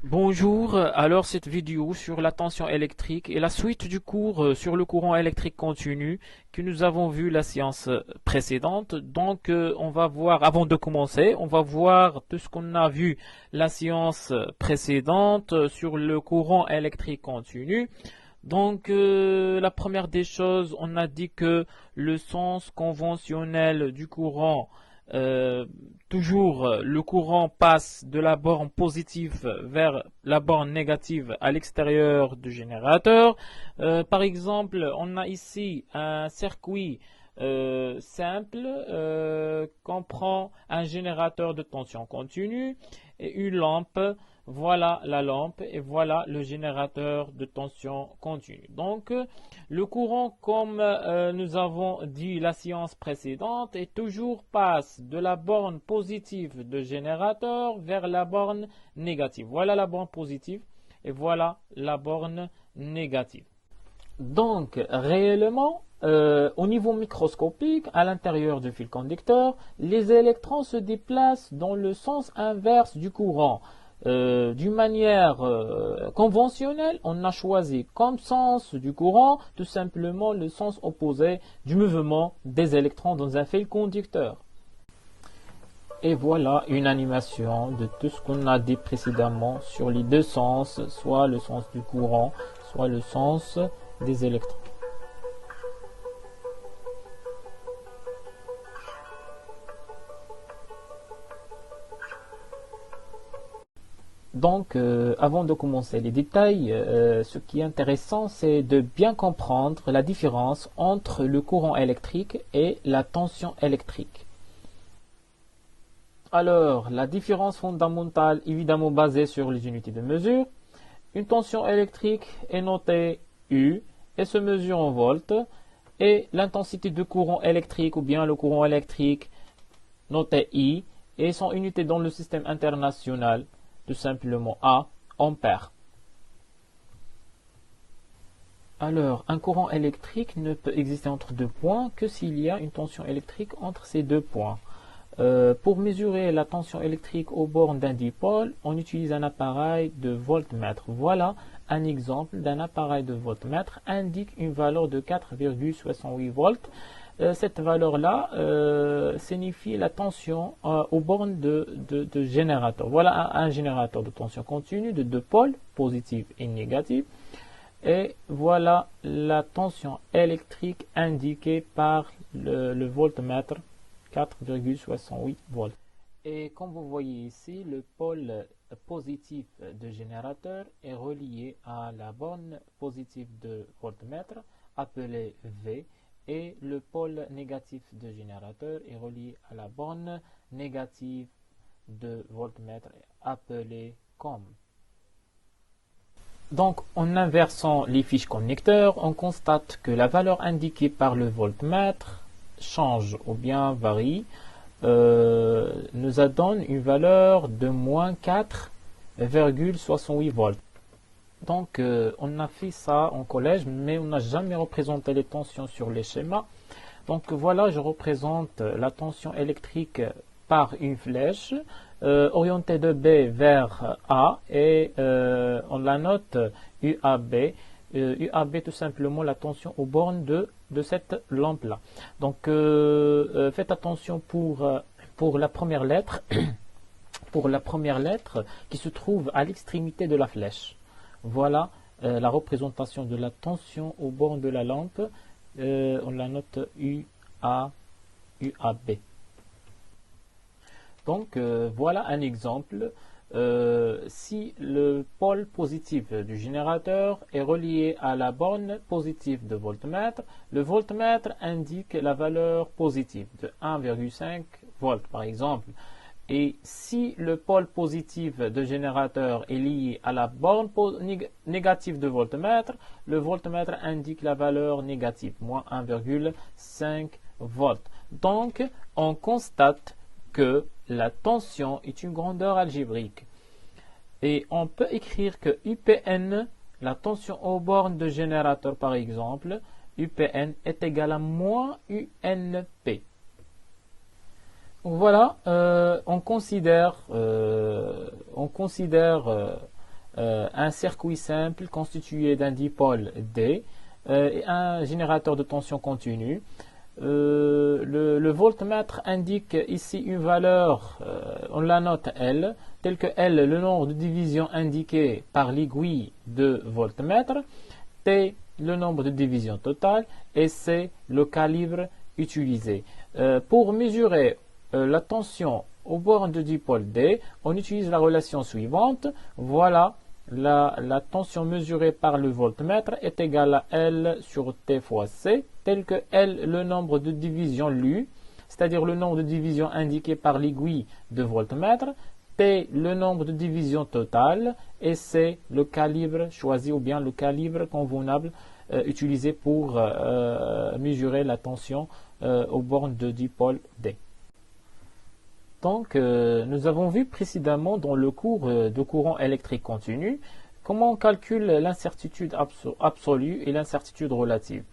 Bonjour, alors cette vidéo sur la tension électrique est la suite du cours sur le courant électrique continu que nous avons vu la séance précédente. Donc on va voir, avant de commencer, on va voir tout ce qu'on a vu la séance précédente sur le courant électrique continu. Donc la première des choses, on a dit que le sens conventionnel du courant toujours le courant passe de la borne positive vers la borne négative à l'extérieur du générateur. Par exemple, on a ici un circuit simple qu'on prend un générateur de tension continue et une lampe. Voilà la lampe et voilà le générateur de tension continue. Donc, le courant, comme nous avons dit la séance précédente, est toujours passe de la borne positive de générateur vers la borne négative. Voilà la borne positive et voilà la borne négative. Donc, réellement, au niveau microscopique, à l'intérieur du fil conducteur, les électrons se déplacent dans le sens inverse du courant. D'une manière conventionnelle, on a choisi comme sens du courant tout simplement le sens opposé du mouvement des électrons dans un fil conducteur. Et voilà une animation de tout ce qu'on a dit précédemment sur les deux sens, soit le sens du courant, soit le sens des électrons. Donc, avant de commencer les détails, ce qui est intéressant, c'est de bien comprendre la différence entre le courant électrique et la tension électrique. Alors, la différence fondamentale, évidemment basée sur les unités de mesure. Une tension électrique est notée U et se mesure en volts, et l'intensité de courant électrique ou bien le courant électrique noté I et son unité dans le système international tout simplement A, ampère. Alors, un courant électrique ne peut exister entre deux points que s'il y a une tension électrique entre ces deux points. Pour mesurer la tension électrique aux bornes d'un dipôle, on utilise un appareil de voltmètre. Voilà un exemple d'un appareil de voltmètre indique une valeur de 4,68 volts. Cette valeur-là signifie la tension aux bornes de générateur. Voilà un générateur de tension continue de deux pôles, positif et négatif. Et voilà la tension électrique indiquée par le voltmètre, 4,68 volts. Et comme vous voyez ici, le pôle positif de générateur est relié à la borne positive de voltmètre, appelée V, et le pôle négatif de générateur est relié à la borne négative de voltmètre, appelée COM. Donc, en inversant les fiches connecteurs, on constate que la valeur indiquée par le voltmètre change ou bien varie, nous donne une valeur de moins 4,68 volts. Donc, on a fait ça en collège, mais on n'a jamais représenté les tensions sur les schémas. Donc, voilà, je représente la tension électrique par une flèche orientée de B vers A et on la note UAB. UAB, tout simplement, la tension aux bornes de cette lampe-là. Donc, faites attention pour la première lettre, pour la première lettre qui se trouve à l'extrémité de la flèche. Voilà la représentation de la tension aux bornes de la lampe. On la note UAB. Donc voilà un exemple. Si le pôle positif du générateur est relié à la borne positive de voltmètre, le voltmètre indique la valeur positive de 1,5 volts par exemple. Et si le pôle positif de générateur est lié à la borne négative de voltmètre, le voltmètre indique la valeur négative, moins 1,5 volts. Donc, on constate que la tension est une grandeur algébrique. Et on peut écrire que UPN, la tension aux bornes de générateur par exemple, UPN est égal à moins UNP. Voilà, on considère un circuit simple constitué d'un dipôle D et un générateur de tension continue. Le voltmètre indique ici une valeur, on la note L, telle que L, le nombre de divisions indiquées par l'aiguille de voltmètre, T, le nombre de divisions totales, et C, le calibre utilisé. Pour mesurer la tension aux bornes de dipôle D, on utilise la relation suivante. Voilà, la tension mesurée par le voltmètre est égale à L sur T fois C, tel que L, le nombre de divisions lues, c'est-à-dire le nombre de divisions indiquées par l'aiguille de voltmètre, T, le nombre de divisions totales, et C, le calibre choisi ou bien le calibre convenable utilisé pour mesurer la tension aux bornes de dipôle D. Donc, nous avons vu précédemment dans le cours de courant électrique continu comment on calcule l'incertitude absolue et l'incertitude relative.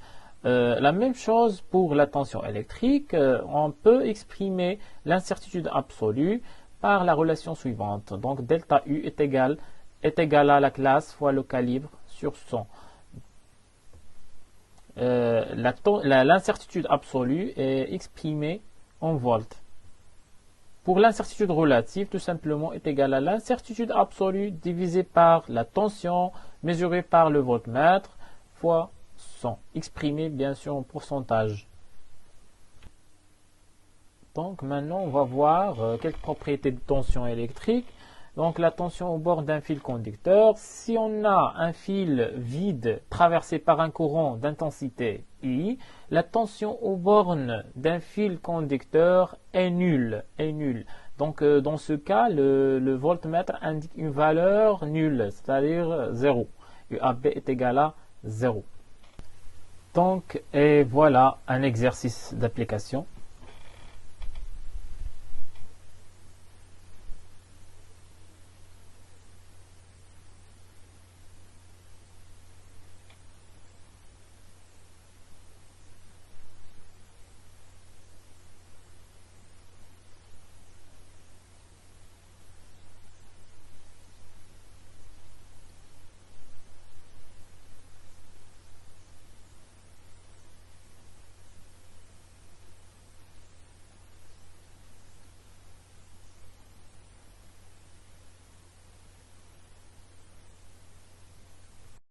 La même chose pour la tension électrique, on peut exprimer l'incertitude absolue par la relation suivante. Donc, delta U est égal à la classe fois le calibre sur 100. L'incertitude absolue est exprimée en volts. Pour l'incertitude relative, tout simplement, est égale à l'incertitude absolue divisée par la tension mesurée par le voltmètre fois 100, exprimée bien sûr en pourcentage. Donc maintenant, on va voir quelques propriétés de tension électrique. Donc la tension au bord d'un fil conducteur. Si on a un fil vide traversé par un courant d'intensité I, la tension aux bornes d'un fil conducteur est nulle. Donc dans ce cas, le voltmètre indique une valeur nulle, c'est-à-dire 0. UAB est égal à 0. Donc, et voilà un exercice d'application.